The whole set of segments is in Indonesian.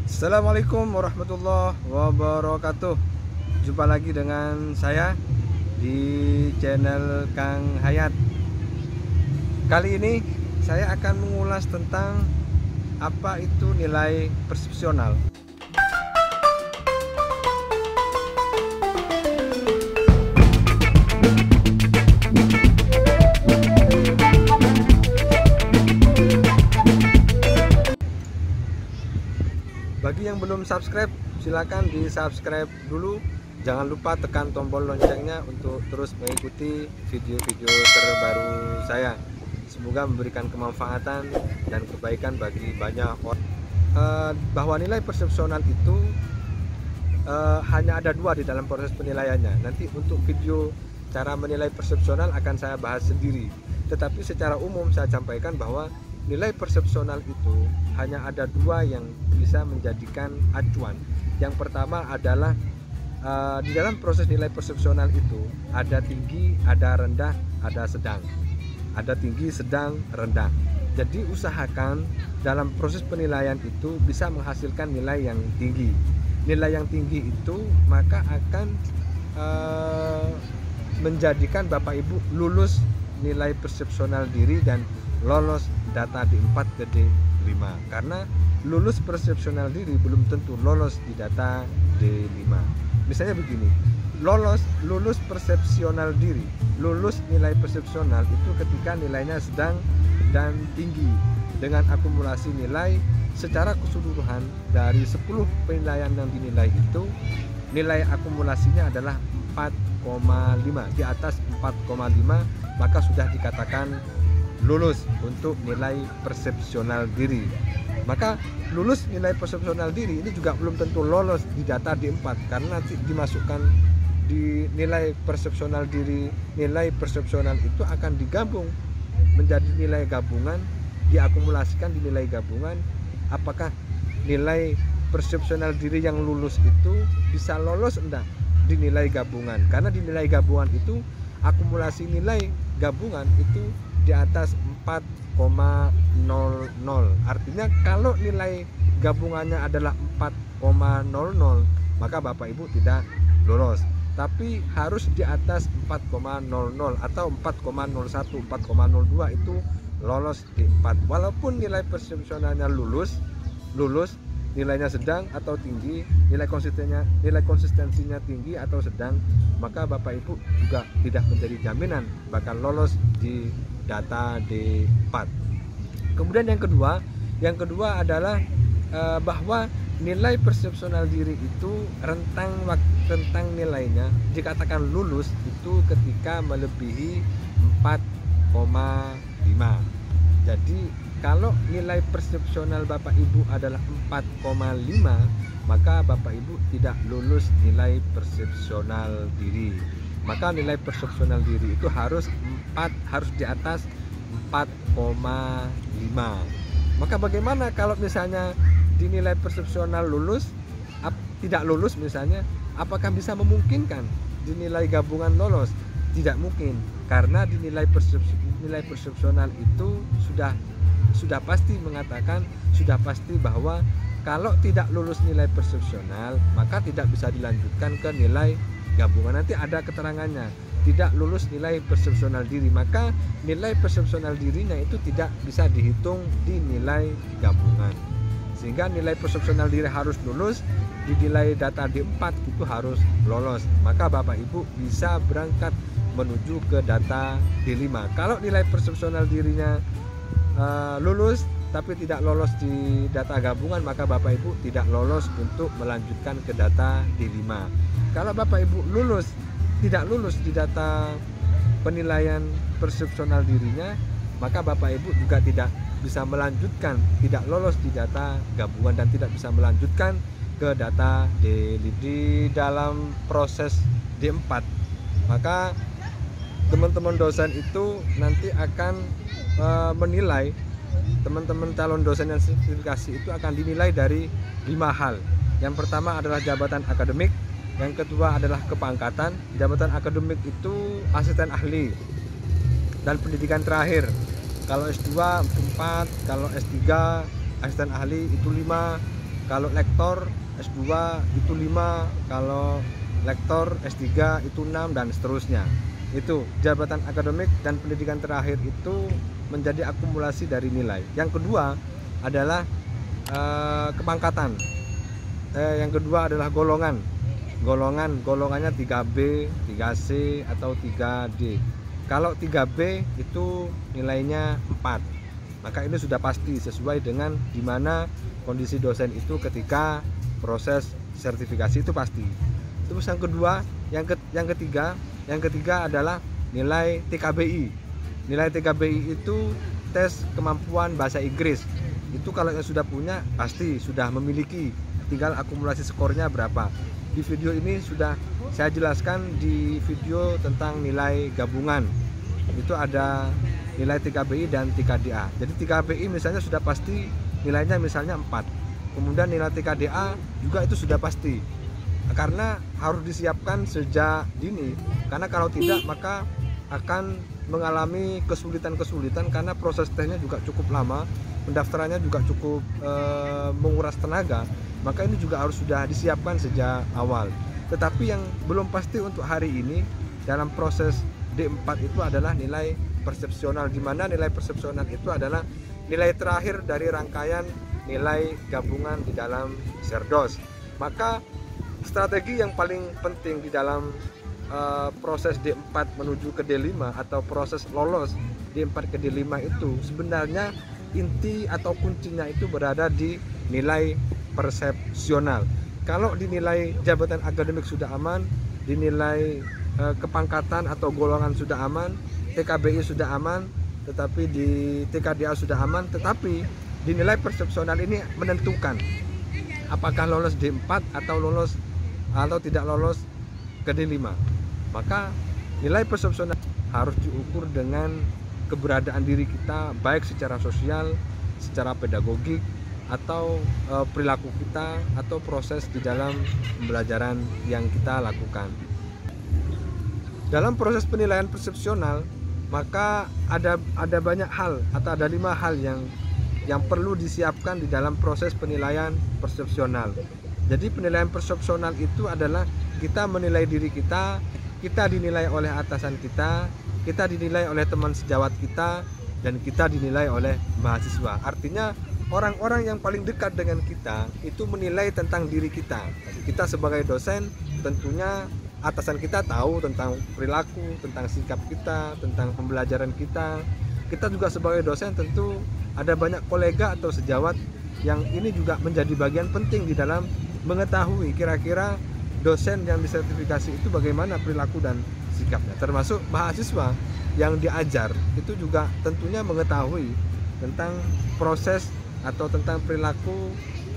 Assalamualaikum warahmatullahi wabarakatuh. Jumpa lagi dengan saya di channel Kang Hayat. Kali ini saya akan mengulas tentang apa itu nilai persepsional. Bagi yang belum subscribe, silakan di subscribe dulu. Jangan lupa tekan tombol loncengnya untuk terus mengikuti video-video terbaru saya. Semoga memberikan kemanfaatan dan kebaikan bagi banyak orang. Bahwa nilai persepsional itu hanya ada dua di dalam proses penilaiannya. Nanti untuk video cara menilai persepsional akan saya bahas sendiri. Tetapi secara umum saya sampaikan bahwa nilai persepsional itu hanya ada dua yang bisa menjadikan acuan. Yang pertama adalah di dalam proses nilai persepsional itu ada tinggi, ada rendah, ada sedang. Ada tinggi, sedang, rendah. Jadi usahakan dalam proses penilaian itu bisa menghasilkan nilai yang tinggi. Nilai yang tinggi itu maka akan menjadikan Bapak Ibu lulus nilai persepsional diri dan lolos data D4 ke D5. Karena lulus persepsional diri belum tentu lolos di data D5. Misalnya begini, lulus persepsional diri, lulus nilai persepsional itu ketika nilainya sedang dan tinggi dengan akumulasi nilai secara keseluruhan dari 10 penilaian yang dinilai itu nilai akumulasinya adalah 4,5. Di atas 4,5 maka sudah dikatakan lulus untuk nilai persepsional diri. Maka lulus nilai persepsional diri ini juga belum tentu lolos di data D4 karena nanti dimasukkan di nilai persepsional diri. Nilai persepsional itu akan digabung menjadi nilai gabungan, diakumulasikan di nilai gabungan. Apakah nilai persepsional diri yang lulus itu bisa lolos enggak di nilai gabungan? Karena di nilai gabungan itu akumulasi nilai gabungan itu di atas 4,00. Artinya kalau nilai gabungannya adalah 4,00 maka Bapak Ibu tidak lolos. Tapi harus di atas 4,00 atau 4,01, 4,02 itu lolos D4. Walaupun nilai persepsionalnya lulus, nilainya sedang atau tinggi, nilai konsistensinya tinggi atau sedang, maka Bapak Ibu juga tidak menjadi jaminan bakal lolos di data D4. Kemudian yang kedua adalah bahwa nilai persepsional diri itu rentang nilainya dikatakan lulus itu ketika melebihi 4,5. Jadi kalau nilai persepsional Bapak Ibu adalah 4,5 maka Bapak Ibu tidak lulus nilai persepsional diri. Maka nilai persepsional diri itu harus di atas 4,5. Maka bagaimana kalau misalnya di nilai persepsional tidak lulus misalnya, apakah bisa memungkinkan di nilai gabungan lolos? Tidak mungkin, karena di nilai persepsional itu sudah pasti mengatakan, sudah pasti bahwa kalau tidak lulus nilai persepsional maka tidak bisa dilanjutkan ke nilai gabungan. Nanti ada keterangannya, tidak lulus nilai persepsional diri, maka nilai persepsional dirinya itu tidak bisa dihitung di nilai gabungan. Sehingga nilai persepsional diri harus lulus, di nilai data D4 itu harus lolos. Maka Bapak Ibu bisa berangkat menuju ke data D5. Kalau nilai persepsional dirinya lulus tapi tidak lolos di data gabungan, maka Bapak Ibu tidak lolos untuk melanjutkan ke data D5. Kalau Bapak Ibu tidak lulus di data penilaian persepsional dirinya, maka Bapak Ibu juga tidak bisa melanjutkan, tidak lolos di data gabungan dan tidak bisa melanjutkan ke data di dalam proses D4. Maka teman-teman dosen itu nanti akan menilai, teman-teman calon dosen yang sertifikasi itu akan dinilai dari 5 hal. Yang pertama adalah jabatan akademik, yang kedua adalah kepangkatan. Jabatan akademik itu asisten ahli dan pendidikan terakhir. Kalau S2 4, kalau S3 asisten ahli itu 5, kalau lektor S2 itu 5, kalau lektor S3 itu 6, dan seterusnya. Itu jabatan akademik dan pendidikan terakhir itu menjadi akumulasi dari nilai. Yang kedua adalah kepangkatan. Yang kedua adalah golongannya 3B, 3C atau 3D. Kalau 3B itu nilainya 4. Maka ini sudah pasti sesuai dengan dimana kondisi dosen itu ketika proses sertifikasi, itu pasti. Terus yang kedua, yang ketiga adalah nilai TKBI. Nilai TKBI itu tes kemampuan bahasa Inggris. Itu kalau yang sudah punya pasti sudah memiliki, tinggal akumulasi skornya berapa. Di video ini sudah saya jelaskan di video tentang nilai gabungan. Itu ada nilai TKBI dan TKDA. Jadi TKBI misalnya sudah pasti nilainya misalnya 4. Kemudian nilai TKDA juga itu sudah pasti. Karena harus disiapkan sejak dini. Karena kalau tidak maka akan mengalami kesulitan-kesulitan karena proses tesnya juga cukup lama, pendaftarannya juga cukup menguras tenaga. Maka ini juga harus sudah disiapkan sejak awal. Tetapi yang belum pasti untuk hari ini dalam proses D4 itu adalah nilai persepsional, di mana nilai persepsional itu adalah nilai terakhir dari rangkaian nilai gabungan di dalam Serdos. Maka strategi yang paling penting di dalam proses D4 menuju ke D5 atau proses lolos D4 ke D5 itu sebenarnya inti atau kuncinya itu berada di nilai persepsional. Kalau dinilai jabatan akademik sudah aman, dinilai kepangkatan atau golongan sudah aman, TKBI sudah aman, tetapi di TKDA sudah aman, tetapi dinilai persepsional ini menentukan apakah lolos D4 atau tidak lolos ke D5. Maka nilai persepsional harus diukur dengan keberadaan diri kita, baik secara sosial, secara pedagogik, atau perilaku kita, atau proses di dalam pembelajaran yang kita lakukan. Dalam proses penilaian persepsional, maka ada banyak hal atau ada 5 hal yang perlu disiapkan di dalam proses penilaian persepsional. Jadi penilaian persepsional itu adalah kita menilai diri kita, kita dinilai oleh atasan kita dinilai oleh teman sejawat kita, dan kita dinilai oleh mahasiswa. Artinya orang-orang yang paling dekat dengan kita itu menilai tentang diri kita. Kita sebagai dosen tentunya atasan kita tahu tentang perilaku, tentang sikap kita, tentang pembelajaran kita. Kita juga sebagai dosen tentu ada banyak kolega atau sejawat yang ini juga menjadi bagian penting di dalam mengetahui kira-kira dosen yang disertifikasi itu bagaimana perilaku dan sikapnya. Termasuk mahasiswa yang diajar itu juga tentunya mengetahui tentang proses atau tentang perilaku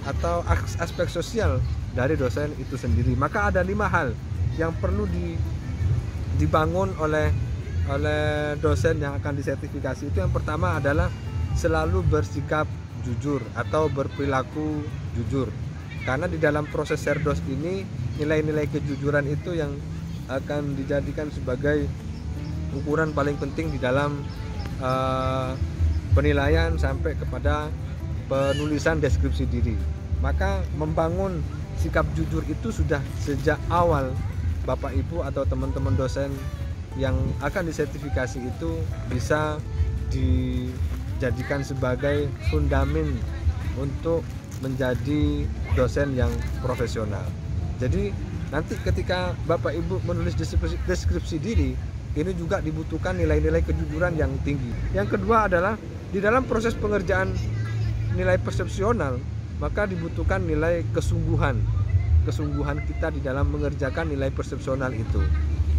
atau aspek sosial dari dosen itu sendiri. Maka ada 5 hal yang perlu dibangun oleh dosen yang akan disertifikasi. Itu yang pertama adalah selalu bersikap jujur atau berperilaku jujur. Karena di dalam proses Serdos ini nilai-nilai kejujuran itu yang akan dijadikan sebagai ukuran paling penting di dalam penilaian sampai kepada penulisan deskripsi diri. Maka membangun sikap jujur itu sudah sejak awal Bapak Ibu atau teman-teman dosen yang akan disertifikasi itu bisa dijadikan sebagai fundamen untuk menjadi dosen yang profesional. Jadi nanti ketika Bapak Ibu menulis deskripsi diri, ini juga dibutuhkan nilai-nilai kejujuran yang tinggi. Yang kedua adalah di dalam proses pengerjaan nilai persepsional, maka dibutuhkan nilai kesungguhan kita di dalam mengerjakan nilai persepsional itu.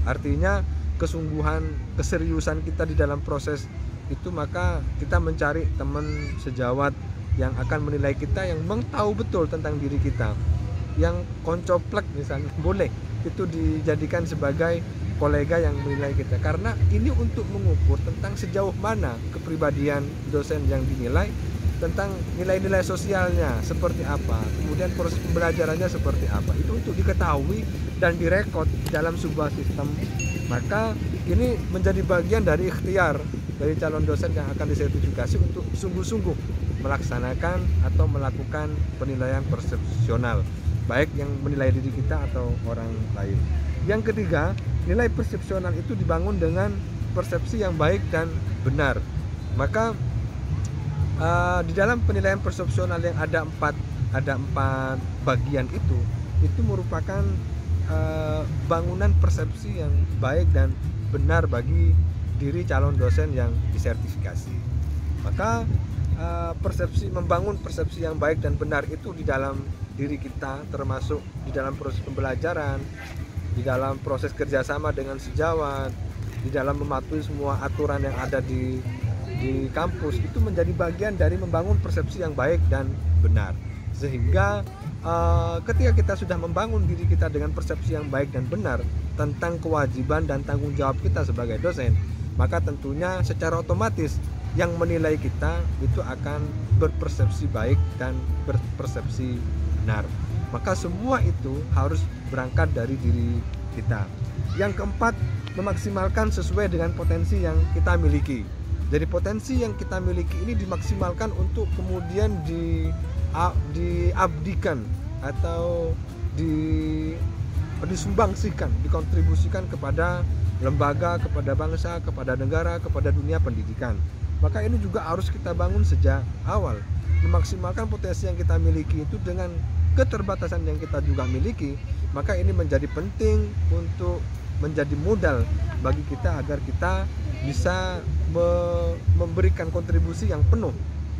Artinya kesungguhan, keseriusan kita di dalam proses itu, maka kita mencari teman sejawat yang akan menilai kita, yang memang tahu betul tentang diri kita, yang koncoplek misalnya, boleh itu dijadikan sebagai kolega yang menilai kita, karena ini untuk mengukur tentang sejauh mana kepribadian dosen yang dinilai, tentang nilai-nilai sosialnya seperti apa, kemudian proses pembelajarannya seperti apa, itu untuk diketahui dan direkod dalam sebuah sistem. Maka ini menjadi bagian dari ikhtiar dari calon dosen yang akan disertifikasi untuk sungguh-sungguh melaksanakan atau melakukan penilaian persepsional, baik yang menilai diri kita atau orang lain. Yang ketiga, nilai persepsional itu dibangun dengan persepsi yang baik dan benar. Maka di dalam penilaian persepsional yang ada empat bagian itu merupakan bangunan persepsi yang baik dan benar bagi diri calon dosen yang disertifikasi. Maka membangun persepsi yang baik dan benar itu di dalam diri kita, termasuk di dalam proses pembelajaran, di dalam proses kerjasama dengan sejawat, di dalam mematuhi semua aturan yang ada di kampus, itu menjadi bagian dari membangun persepsi yang baik dan benar. Sehingga ketika kita sudah membangun diri kita dengan persepsi yang baik dan benar tentang kewajiban dan tanggung jawab kita sebagai dosen, maka tentunya secara otomatis yang menilai kita itu akan berpersepsi baik dan berpersepsi benar. Maka semua itu harus berangkat dari diri kita. Yang keempat, memaksimalkan sesuai dengan potensi yang kita miliki. Jadi potensi yang kita miliki ini dimaksimalkan untuk kemudian diabdikan atau disumbangsihkan, dikontribusikan kepada lembaga, kepada bangsa, kepada negara, kepada dunia pendidikan. Maka ini juga harus kita bangun sejak awal, memaksimalkan potensi yang kita miliki itu dengan keterbatasan yang kita juga miliki. Maka ini menjadi penting untuk menjadi modal bagi kita agar kita bisa memberikan kontribusi yang penuh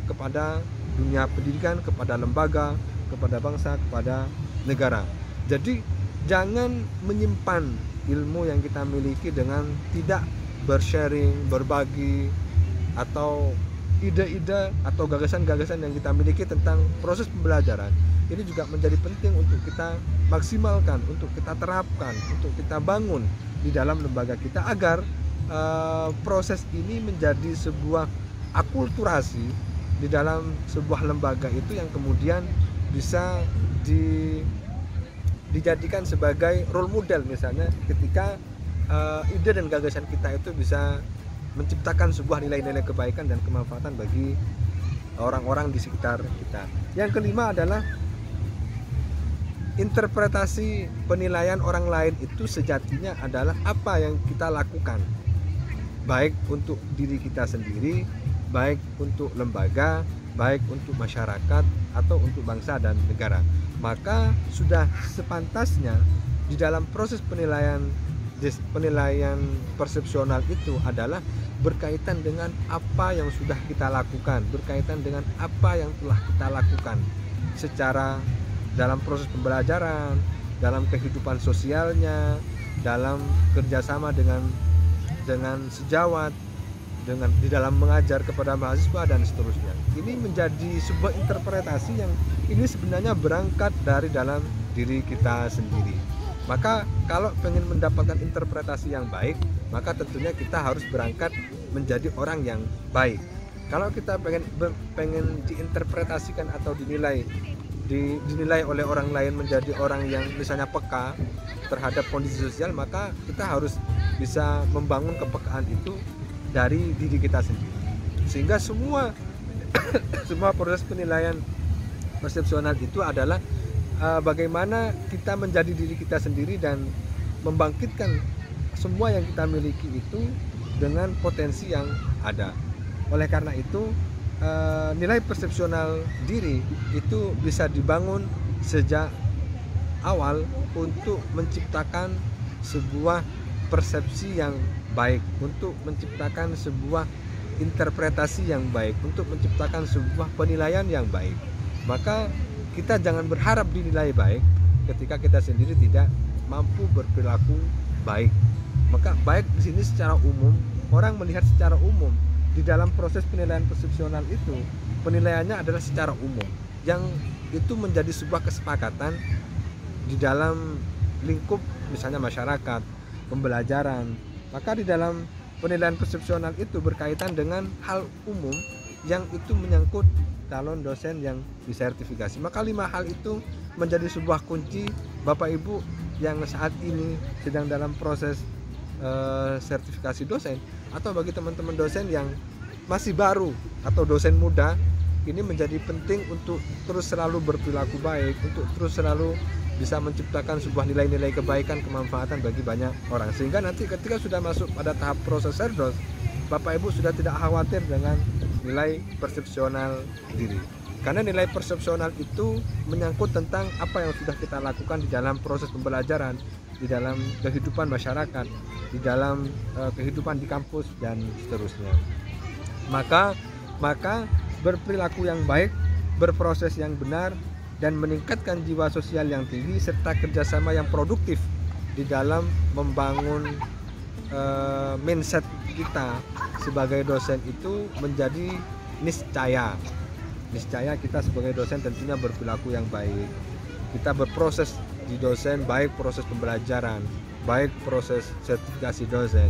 kepada dunia pendidikan, kepada lembaga, kepada bangsa, kepada negara. Jadi jangan menyimpan ilmu yang kita miliki dengan tidak bersharing, berbagi, atau ide-ide atau gagasan-gagasan yang kita miliki tentang proses pembelajaran. Ini juga menjadi penting untuk kita maksimalkan, untuk kita terapkan, untuk kita bangun di dalam lembaga kita agar proses ini menjadi sebuah akulturasi di dalam sebuah lembaga itu yang kemudian bisa dijadikan sebagai role model, misalnya ketika ide dan gagasan kita itu bisa menciptakan sebuah nilai-nilai kebaikan dan kemanfaatan bagi orang-orang di sekitar kita. Yang kelima adalah interpretasi penilaian orang lain itu sejatinya adalah apa yang kita lakukan, baik untuk diri kita sendiri, baik untuk lembaga, baik untuk masyarakat, atau untuk bangsa dan negara. Maka sudah sepantasnya di dalam proses penilaian persepsional itu adalah berkaitan dengan apa yang sudah kita lakukan, berkaitan dengan apa yang telah kita lakukan secara dalam proses pembelajaran, dalam kehidupan sosialnya, dalam kerjasama dengan sejawat, di dalam mengajar kepada mahasiswa dan seterusnya. Ini menjadi sebuah interpretasi yang ini sebenarnya berangkat dari dalam diri kita sendiri. Maka kalau ingin mendapatkan interpretasi yang baik, maka tentunya kita harus berangkat menjadi orang yang baik. Kalau kita pengen diinterpretasikan atau dinilai oleh orang lain menjadi orang yang misalnya peka terhadap kondisi sosial, maka kita harus bisa membangun kepekaan itu dari diri kita sendiri. Sehingga semua proses penilaian persepsional itu adalah bagaimana kita menjadi diri kita sendiri dan membangkitkan semua yang kita miliki itu dengan potensi yang ada. Oleh karena itu nilai persepsional diri itu bisa dibangun sejak awal untuk menciptakan sebuah persepsi yang baik, untuk menciptakan sebuah interpretasi yang baik, untuk menciptakan sebuah penilaian yang baik. Maka kita jangan berharap dinilai baik ketika kita sendiri tidak mampu berperilaku baik. Maka baik di sini secara umum, orang melihat secara umum. Di dalam proses penilaian persepsional itu, penilaiannya adalah secara umum, yang itu menjadi sebuah kesepakatan di dalam lingkup misalnya masyarakat, pembelajaran. Maka di dalam penilaian persepsional itu berkaitan dengan hal umum yang itu menyangkut calon dosen yang disertifikasi. Maka 5 hal itu menjadi sebuah kunci Bapak Ibu yang saat ini sedang dalam proses sertifikasi dosen, atau bagi teman-teman dosen yang masih baru atau dosen muda ini menjadi penting untuk terus selalu berperilaku baik, untuk terus selalu bisa menciptakan sebuah nilai-nilai kebaikan, kemanfaatan bagi banyak orang. Sehingga nanti ketika sudah masuk pada tahap proses serdos, Bapak Ibu sudah tidak khawatir dengan nilai persepsional diri. Karena nilai persepsional itu menyangkut tentang apa yang sudah kita lakukan di dalam proses pembelajaran, di dalam kehidupan masyarakat, di dalam kehidupan di kampus dan seterusnya. Maka berperilaku yang baik, berproses yang benar, dan meningkatkan jiwa sosial yang tinggi serta kerjasama yang produktif di dalam membangun mindset kita sebagai dosen itu menjadi niscaya. Niscaya kita sebagai dosen tentunya berperilaku yang baik. Kita berproses di dosen, baik proses pembelajaran, baik proses sertifikasi dosen,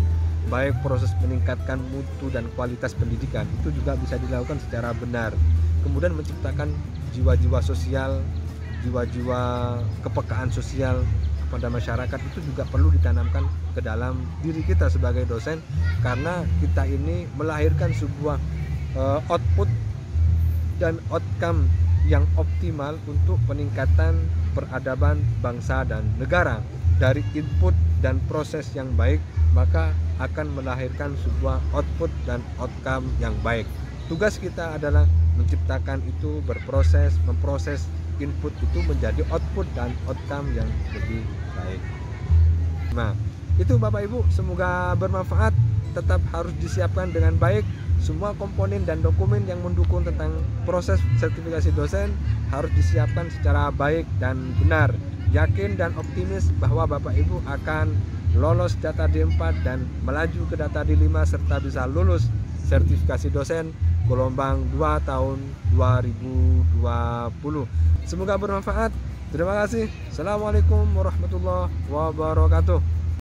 baik proses meningkatkan mutu dan kualitas pendidikan, itu juga bisa dilakukan secara benar. Kemudian menciptakan jiwa-jiwa sosial, jiwa-jiwa kepekaan sosial kepada masyarakat itu juga perlu ditanamkan ke dalam diri kita sebagai dosen, karena kita ini melahirkan sebuah output dan outcome yang optimal untuk peningkatan peradaban bangsa dan negara. Dari input dan proses yang baik, maka akan melahirkan sebuah output dan outcome yang baik. Tugas kita adalah menciptakan itu, berproses, memproses input itu menjadi output dan outcome yang lebih baik. Nah, itu Bapak Ibu, semoga bermanfaat. Tetap harus disiapkan dengan baik semua komponen dan dokumen yang mendukung tentang proses sertifikasi dosen, harus disiapkan secara baik dan benar. Yakin dan optimis bahwa Bapak Ibu akan lolos data D4 dan melaju ke data D5 serta bisa lulus sertifikasi dosen gelombang 2 tahun 2020. Semoga bermanfaat. Terima kasih. Assalamualaikum warahmatullahi wabarakatuh.